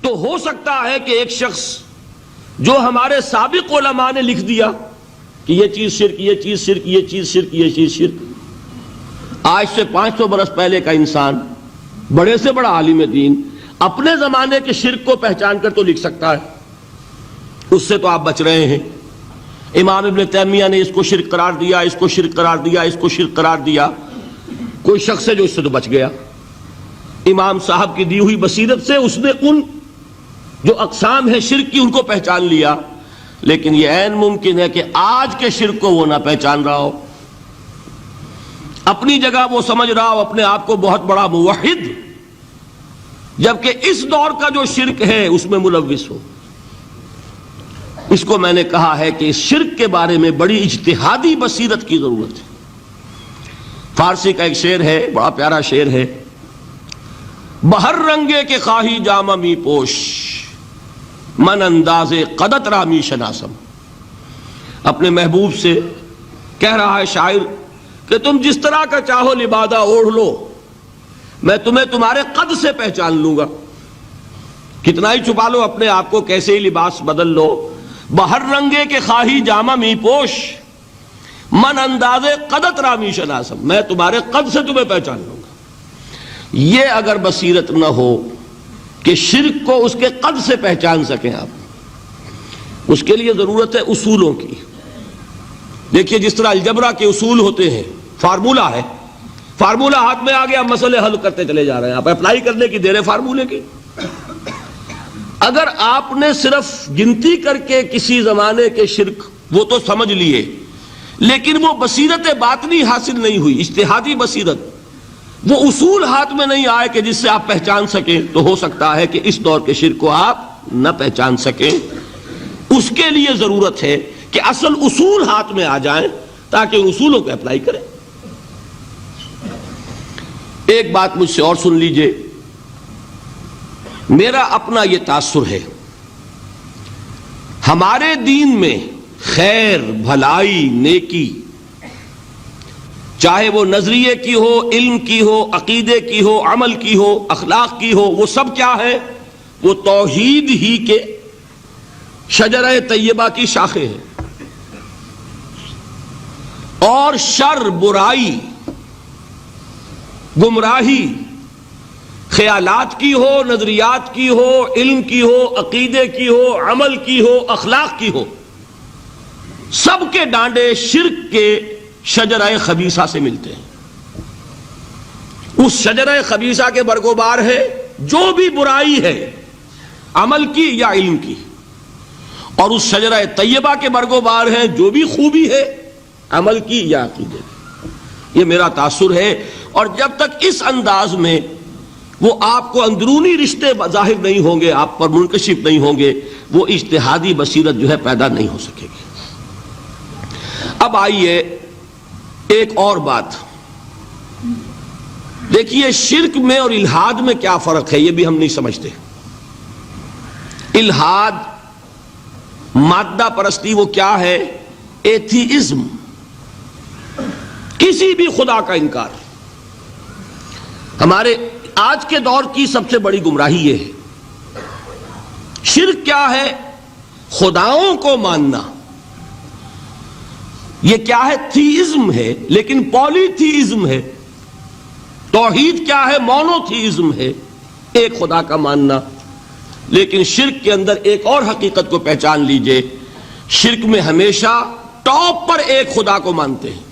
تو ہو سکتا ہے کہ ایک شخص جو ہمارے سابق علماء نے لکھ دیا کہ یہ چیز شرک، یہ چیز شرک، یہ چیز شرک، یہ چیز شرک، آج سے 500 برس پہلے کا انسان بڑے سے بڑا عالم دین اپنے زمانے کے شرک کو پہچان کر تو لکھ سکتا ہے، اس سے تو آپ بچ رہے ہیں۔ امام ابن تیمیہ نے اس کو شرک قرار دیا، اس کو شرک قرار دیا، اس کو شرک قرار دیا، کوئی شخص ہے جو اس سے تو بچ گیا۔ امام صاحب کی دی ہوئی بصیرت سے اس نے ان جو اقسام ہے شرک کی ان کو پہچان لیا، لیکن یہ عین ممکن ہے کہ آج کے شرک کو وہ نہ پہچان رہا ہو، اپنی جگہ وہ سمجھ رہا ہو اپنے آپ کو بہت بڑا موحد، جبکہ اس دور کا جو شرک ہے اس میں ملوث ہو۔ اس کو میں نے کہا ہے کہ اس شرک کے بارے میں بڑی اجتہادی بصیرت کی ضرورت ہے۔ فارسی کا ایک شعر ہے، بڑا پیارا شعر ہے، بہر رنگے کے خواہی جامہ می پوش، من انداز قدت رامی شناسم۔ اپنے محبوب سے کہہ رہا ہے شاعر کہ تم جس طرح کا چاہو لبادہ اوڑھ لو، میں تمہیں تمہارے قد سے پہچان لوں گا، کتنا ہی چھپا لو اپنے آپ کو، کیسے ہی لباس بدل لو، بہر رنگے کے خواہی جامہ می پوش، من انداز قدت رامی شناسم، میں تمہارے قد سے تمہیں پہچان لوں گا۔ یہ اگر بصیرت نہ ہو کہ شرک کو اس کے قد سے پہچان سکیں آپ، اس کے لیے ضرورت ہے اصولوں کی۔ دیکھیے جس طرح الجبرا کے اصول ہوتے ہیں، فارمولہ ہے، فارمولہ ہاتھ میں آ گیا، مسئلے حل کرتے چلے جا رہے ہیں، آپ اپلائی کرنے کی دیر ہے فارمولے کی۔ اگر آپ نے صرف گنتی کر کے کسی زمانے کے شرک وہ تو سمجھ لیے، لیکن وہ بصیرت باطنی حاصل نہیں ہوئی، اجتہادی بصیرت، وہ اصول ہاتھ میں نہیں آئے کہ جس سے آپ پہچان سکیں، تو ہو سکتا ہے کہ اس دور کے شرک کو آپ نہ پہچان سکیں۔ اس کے لیے ضرورت ہے کہ اصل اصول ہاتھ میں آ جائیں تاکہ ان اصولوں کو اپلائی کریں۔ ایک بات مجھ سے اور سن لیجئے، میرا اپنا یہ تاثر ہے، ہمارے دین میں خیر، بھلائی، نیکی، چاہے وہ نظریے کی ہو، علم کی ہو، عقیدے کی ہو، عمل کی ہو، اخلاق کی ہو، وہ سب کیا ہے؟ وہ توحید ہی کے شجرہ طیبہ کی شاخیں ہیں۔ اور شر، برائی، گمراہی، خیالات کی ہو، نظریات کی ہو، علم کی ہو، عقیدے کی ہو، عمل کی ہو، اخلاق کی ہو، سب کے ڈانڈے شرک کے شجرہ خبیثہ سے ملتے ہیں۔ اس شجرہ خبیثہ کے برگوبار ہے جو بھی برائی ہے، عمل کی یا علم کی، اور اس شجرہ طیبہ کے برگوبار ہے جو بھی خوبی ہے، عمل کی یا عقیدے کی۔ یہ میرا تاثر ہے، اور جب تک اس انداز میں وہ آپ کو اندرونی رشتے ظاہر نہیں ہوں گے، آپ پر منکشف نہیں ہوں گے، وہ اجتہادی بصیرت جو ہے پیدا نہیں ہو سکے گی۔ اب آئیے ایک اور بات دیکھیے، شرک میں اور الحاد میں کیا فرق ہے، یہ بھی ہم نہیں سمجھتے۔ الحاد، مادہ پرستی، وہ کیا ہے؟ ایتھیزم، کسی بھی خدا کا انکار۔ ہمارے آج کے دور کی سب سے بڑی گمراہی یہ ہے۔ شرک کیا ہے؟ خداؤں کو ماننا۔ یہ کیا ہے؟ تھیزم ہے، لیکن پولی تھیزم ہے۔ توحید کیا ہے؟ مونو تھیزم ہے، ایک خدا کا ماننا۔ لیکن شرک کے اندر ایک اور حقیقت کو پہچان لیجئے، شرک میں ہمیشہ ٹاپ پر ایک خدا کو مانتے ہیں،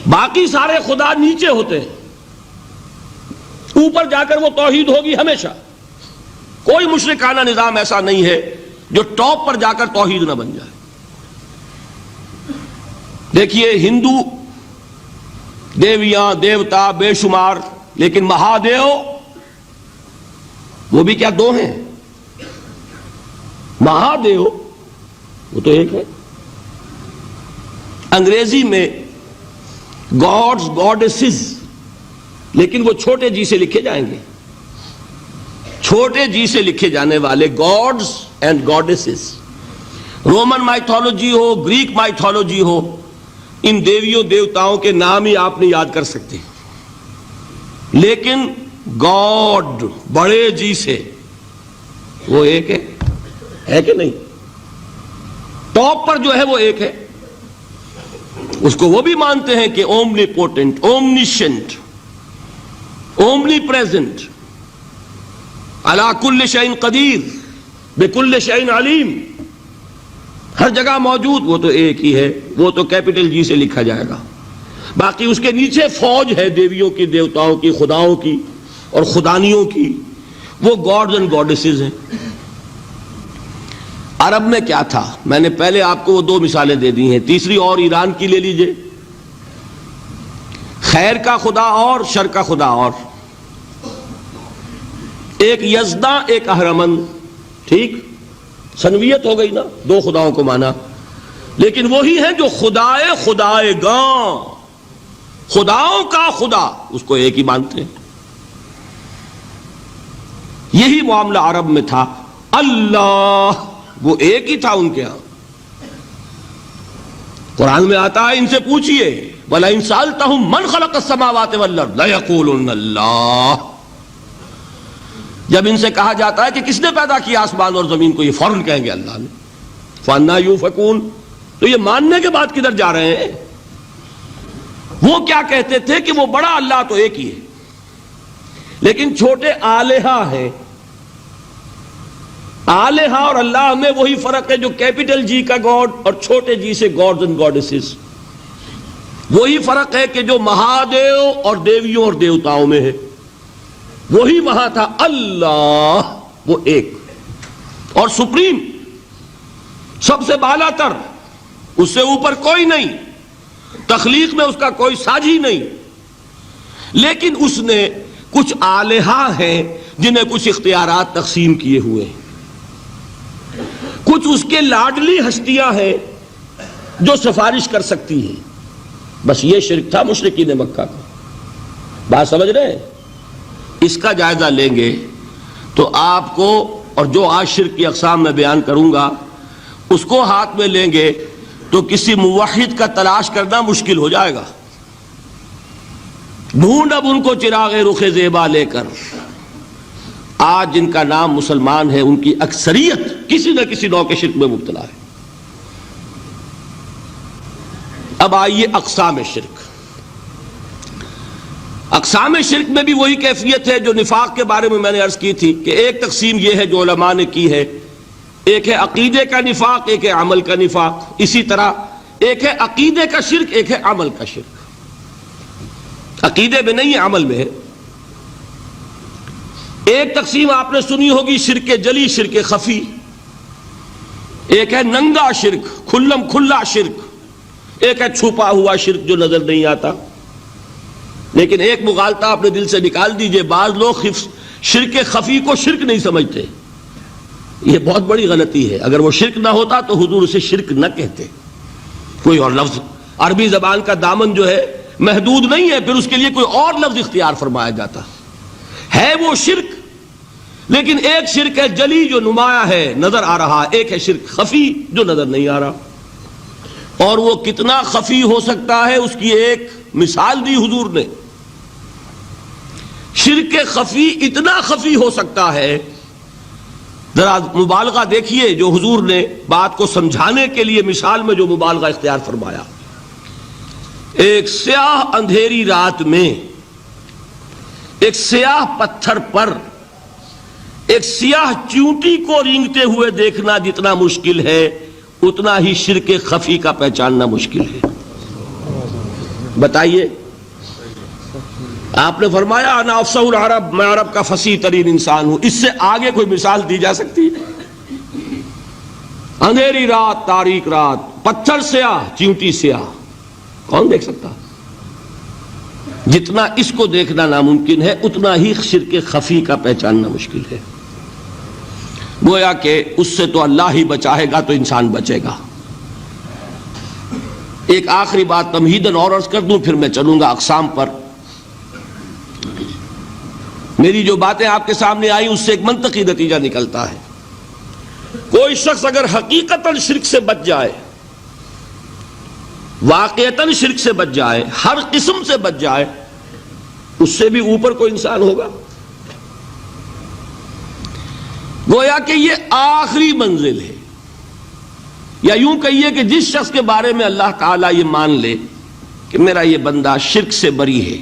باقی سارے خدا نیچے ہوتے ہیں، اوپر جا کر وہ توحید ہوگی ہمیشہ۔ کوئی مشرکانہ نظام ایسا نہیں ہے جو ٹاپ پر جا کر توحید نہ بن جائے۔ دیکھیے ہندو دیویاں، دیوتا بے شمار، لیکن مہادیو وہ بھی کیا دو ہیں؟ مہادیو وہ تو ایک ہے۔ انگریزی میں گاڈز، گاڈیسز، لیکن وہ چھوٹے جی سے لکھے جائیں گے، چھوٹے جی سے لکھے جانے والے gods and goddesses. Roman mythology ہو، گریک مائتھولوجی ہو، ان دیویوں دیوتاؤں کے نام ہی آپ نہیں یاد کر سکتے، لیکن گاڈ بڑے جی سے، وہ ایک ہے کہ نہیں؟ ٹاپ پر جو ہے وہ ایک ہے، اس کو وہ بھی مانتے ہیں کہ اومنی پوٹنٹ، اومنیشنٹ، اومنی پریزنٹ، علی کل شیء قدیر، بکل شیء علیم، ہر جگہ موجود، وہ تو ایک ہی ہے، وہ تو کیپٹل جی سے لکھا جائے گا۔ باقی اس کے نیچے فوج ہے دیویوں کی، دیوتاؤں کی، خداؤں کی اور خدانیوں کی، وہ گاڈز اینڈ گاڈیسز ہیں۔ عرب میں کیا تھا؟ میں نے پہلے آپ کو وہ دو مثالیں دے دی ہیں، تیسری اور ایران کی لے لیجئے، خیر کا خدا اور شر کا خدا اور، ایک یزداں ایک اہرمن، ٹھیک، سنویت ہو گئی نا، دو خداؤں کو مانا، لیکن وہی ہیں جو خدائے خدائے گاں، خداؤں کا خدا، اس کو ایک ہی مانتے ہیں۔ یہی معاملہ عرب میں تھا، اللہ وہ ایک ہی تھا ان کے ہاں۔ قرآن میں آتا ہے ان سے پوچھئے وَلَئِن سَأَلْتَهُم مَّنْ خَلَقَ السَّمَاوَاتِ وَالْأَرْضَ لَيَقُولُنَّ اللَّهُ، جب ان سے کہا جاتا ہے کہ کس نے پیدا کیا آسمان اور زمین کو، یہ فوراً کہیں گے اللہ نے۔ فَأَنَّىٰ يُؤْفَكُونَ، تو یہ ماننے کے بعد کدھر جا رہے ہیں؟ وہ کیا کہتے تھے کہ وہ بڑا اللہ تو ایک ہی ہے، لیکن چھوٹے آلہہ ہیں۔ آلہہ اور اللہ میں وہی فرق ہے جو کیپٹل جی کا گاڈ اور چھوٹے جی سے گاڈز اینڈ گاڈیسز، وہی فرق ہے کہ جو مہادیو اور دیویوں اور دیوتاؤں میں ہے، وہی وہاں تھا اللہ، وہ ایک اور سپریم، سب سے بالا تر، اس سے اوپر کوئی نہیں، تخلیق میں اس کا کوئی ساجی نہیں، لیکن اس نے کچھ آلہہ ہیں جنہیں کچھ اختیارات تقسیم کیے ہوئے ہیں، کچھ اس کے لاڈلی ہستیاں ہیں جو سفارش کر سکتی ہیں۔ بس یہ شرک تھا مشرکین مکہ کا، بات سمجھ رہے ہیں؟ اس کا جائزہ لیں گے تو آپ کو، اور جو آج شرک کی اقسام میں بیان کروں گا اس کو ہاتھ میں لیں گے تو کسی موحد کا تلاش کرنا مشکل ہو جائے گا۔ ڈھونڈ اب ان کو چراغ رخ زیبا لے کر، آج جن کا نام مسلمان ہے ان کی اکثریت کسی نہ کسی نوع کے شرک میں مبتلا ہے۔ اب آئیے اقسام شرک۔ اقسام شرک میں بھی وہی کیفیت ہے جو نفاق کے بارے میں نے عرض کی تھی کہ ایک تقسیم یہ ہے جو علماء نے کی ہے، ایک ہے عقیدے کا نفاق، ایک ہے عمل کا نفاق، اسی طرح ایک ہے عقیدے کا شرک، ایک ہے عمل کا شرک۔ عقیدے میں نہیں ہے، عمل میں ہے۔ ایک تقسیم آپ نے سنی ہوگی شرک جلی، شرک خفی، ایک ہے ننگا شرک، کھلم کھلا شرک، ایک ہے چھپا ہوا شرک جو نظر نہیں آتا۔ لیکن ایک مغالطہ اپنے دل سے نکال دیجئے، بعض لوگ شرک خفی کو شرک نہیں سمجھتے، یہ بہت بڑی غلطی ہے۔ اگر وہ شرک نہ ہوتا تو حضور اسے شرک نہ کہتے، کوئی اور لفظ، عربی زبان کا دامن جو ہے محدود نہیں ہے، پھر اس کے لیے کوئی اور لفظ اختیار فرمایا جاتا ہے وہ شرک۔ لیکن ایک شرک ہے جلی جو نمایاں ہے، نظر آ رہا، ایک ہے شرک خفی جو نظر نہیں آ رہا، اور وہ کتنا خفی ہو سکتا ہے اس کی ایک مثال دی حضور نے۔ شرک خفی اتنا خفی ہو سکتا ہے، ذرا مبالغہ دیکھیے جو حضور نے بات کو سمجھانے کے لیے مثال میں جو مبالغہ اختیار فرمایا۔ ایک سیاہ اندھیری رات میں ایک سیاہ پتھر پر ایک سیاہ چیونٹی کو رینگتے ہوئے دیکھنا جتنا مشکل ہے، اتنا ہی شرک خفی کا پہچاننا مشکل ہے۔ بتائیے، آپ نے فرمایا انا افصح العرب، میں عرب کا فصیح ترین انسان ہوں، اس سے آگے کوئی مثال دی جا سکتی ہے؟ اندھیری رات، تاریک رات، پتھر سیاہ، چیونٹی سیاہ، کون دیکھ سکتا؟ جتنا اس کو دیکھنا ناممکن ہے اتنا ہی شرک خفی کا پہچاننا مشکل ہے۔ گویا کہ اس سے تو اللہ ہی بچائے گا تو انسان بچے گا۔ ایک آخری بات تمہیداً اور عرض کر دوں، پھر میں چلوں گا اقسام پر۔ میری جو باتیں آپ کے سامنے آئی اس سے ایک منطقی نتیجہ نکلتا ہے، کوئی شخص اگر حقیقتاً شرک سے بچ جائے، واقعتاً شرک سے بچ جائے، ہر قسم سے بچ جائے، اس سے بھی اوپر کوئی انسان ہوگا؟ گویا کہ یہ آخری منزل ہے، یا یوں کہیے کہ جس شخص کے بارے میں اللہ تعالیٰ یہ مان لے کہ میرا یہ بندہ شرک سے بری ہے،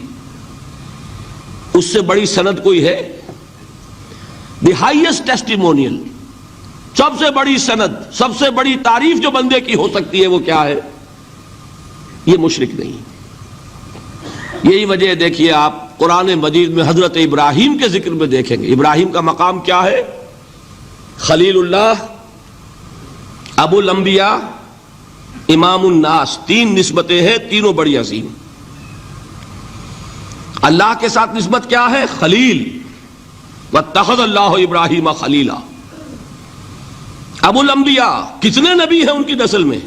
اس سے بڑی سند کوئی ہے؟ دی ہائیسٹ ٹیسٹیمونیل، سب سے بڑی سند، سب سے بڑی تعریف جو بندے کی ہو سکتی ہے وہ کیا ہے؟ یہ مشرک نہیں۔ یہی وجہ ہے، دیکھیے آپ قرآن مجید میں حضرت ابراہیم کے ذکر میں دیکھیں گے، ابراہیم کا مقام کیا ہے؟ خلیل اللہ، ابو الانبیاء، امام الناس، تین نسبتیں ہیں، تینوں بڑی عظیم۔ اللہ کے ساتھ نسبت کیا ہے؟ خلیل، واتخذ اللہ ابراہیم خلیلا۔ ابو الانبیاء، کتنے نبی ہیں ان کی نسل میں؟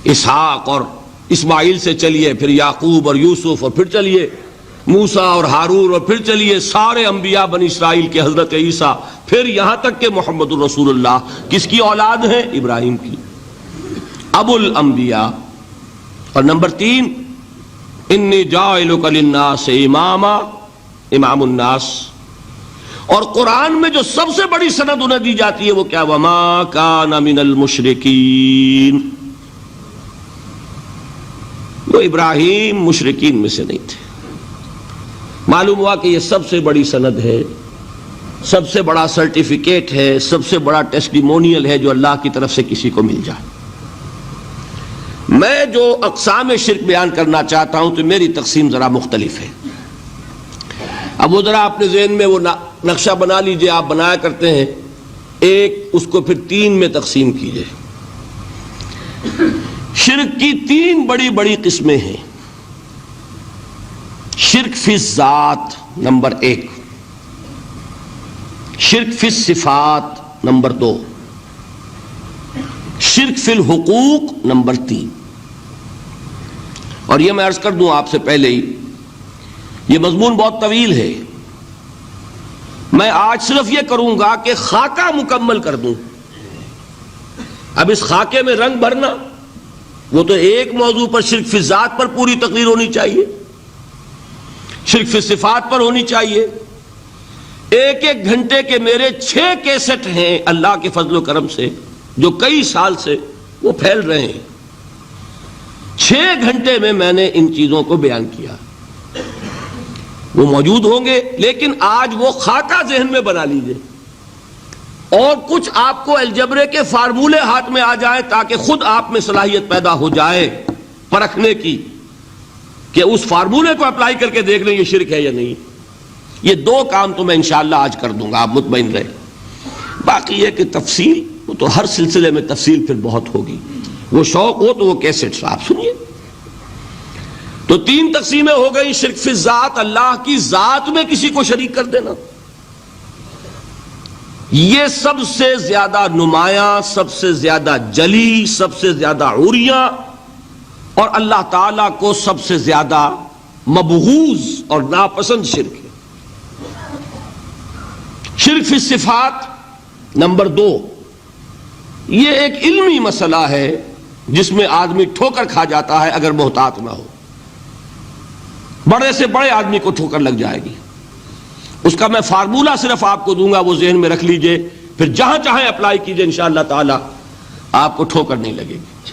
اسحاق اور اسماعیل سے چلیے، پھر یعقوب اور یوسف، اور پھر چلیے موسیٰ اور ہارون، اور پھر چلیے سارے انبیاء بنی اسرائیل کے، حضرت عیسیٰ، پھر یہاں تک کہ محمد الرسول اللہ کس کی اولاد ہے؟ ابراہیم کی، ابو الانبیاء۔ اور نمبر 3، انی جاعلک للناس اماما، امام الناس۔ اور قرآن میں جو سب سے بڑی سند انہیں دی جاتی ہے وہ کیا؟ وما کان من المشرکین، وہ ابراہیم مشرکین میں سے نہیں تھے۔ معلوم ہوا کہ یہ سب سے بڑی سند ہے، سب سے بڑا سرٹیفکیٹ ہے، سب سے بڑا ٹیسٹیمونیل ہے جو اللہ کی طرف سے کسی کو مل جائے۔ میں جو اقسام شرک بیان کرنا چاہتا ہوں تو میری تقسیم ذرا مختلف ہے۔ اب وہ ذرا اپنے ذہن میں وہ نقشہ بنا لیجئے، آپ بنایا کرتے ہیں ایک، اس کو پھر 3 میں تقسیم کیجئے۔ شرک کی 3 بڑی بڑی قسمیں ہیں۔ شرک فی الذات نمبر 1، شرک فی الصفات نمبر 2، شرک فی الحقوق نمبر 3۔ اور یہ میں عرض کر دوں آپ سے پہلے ہی، یہ مضمون بہت طویل ہے، میں آج صرف یہ کروں گا کہ خاکہ مکمل کر دوں۔ اب اس خاکے میں رنگ بھرنا، وہ تو ایک موضوع پر شرک فی الذات پر پوری تقریر ہونی چاہیے، شرک فی صفات پر ہونی چاہیے۔ ایک ایک گھنٹے کے میرے 6 کیسٹ ہیں اللہ کے فضل و کرم سے، جو کئی سال سے وہ پھیل رہے ہیں۔ 6 گھنٹے میں نے ان چیزوں کو بیان کیا، وہ موجود ہوں گے، لیکن آج وہ خاکہ ذہن میں بنا لیجئے، اور کچھ آپ کو الجبرے کے فارمولے ہاتھ میں آ جائیں تاکہ خود آپ میں صلاحیت پیدا ہو جائے پرکھنے کی کہ اس فارمولے کو اپلائی کر کے دیکھ لیں یہ شرک ہے یا نہیں۔ یہ 2 کام تو میں انشاءاللہ آج کر دوں گا، آپ مطمئن رہیں۔ باقی یہ کہ تفصیل، وہ تو ہر سلسلے میں تفصیل پھر بہت ہوگی، وہ شوق ہو تو وہ کیسٹس آپ سنیے۔ تو 3 تقسیمیں ہو گئی۔ شرک فی الذات، اللہ کی ذات میں کسی کو شریک کر دینا، یہ سب سے زیادہ نمایاں، سب سے زیادہ جلی، سب سے زیادہ عریاں، اور اللہ تعالیٰ کو سب سے زیادہ مبغوض اور ناپسند شرک ہے۔ شرک فی الصفات نمبر 2، یہ ایک علمی مسئلہ ہے جس میں آدمی ٹھوکر کھا جاتا ہے اگر محتاط نہ ہو، بڑے سے بڑے آدمی کو ٹھوکر لگ جائے گی۔ اس کا میں فارمولہ صرف آپ کو دوں گا، وہ ذہن میں رکھ لیجئے، پھر جہاں چاہیں اپلائی کیجئے، انشاءاللہ تعالی آپ کو ٹھوکر نہیں لگے گی۔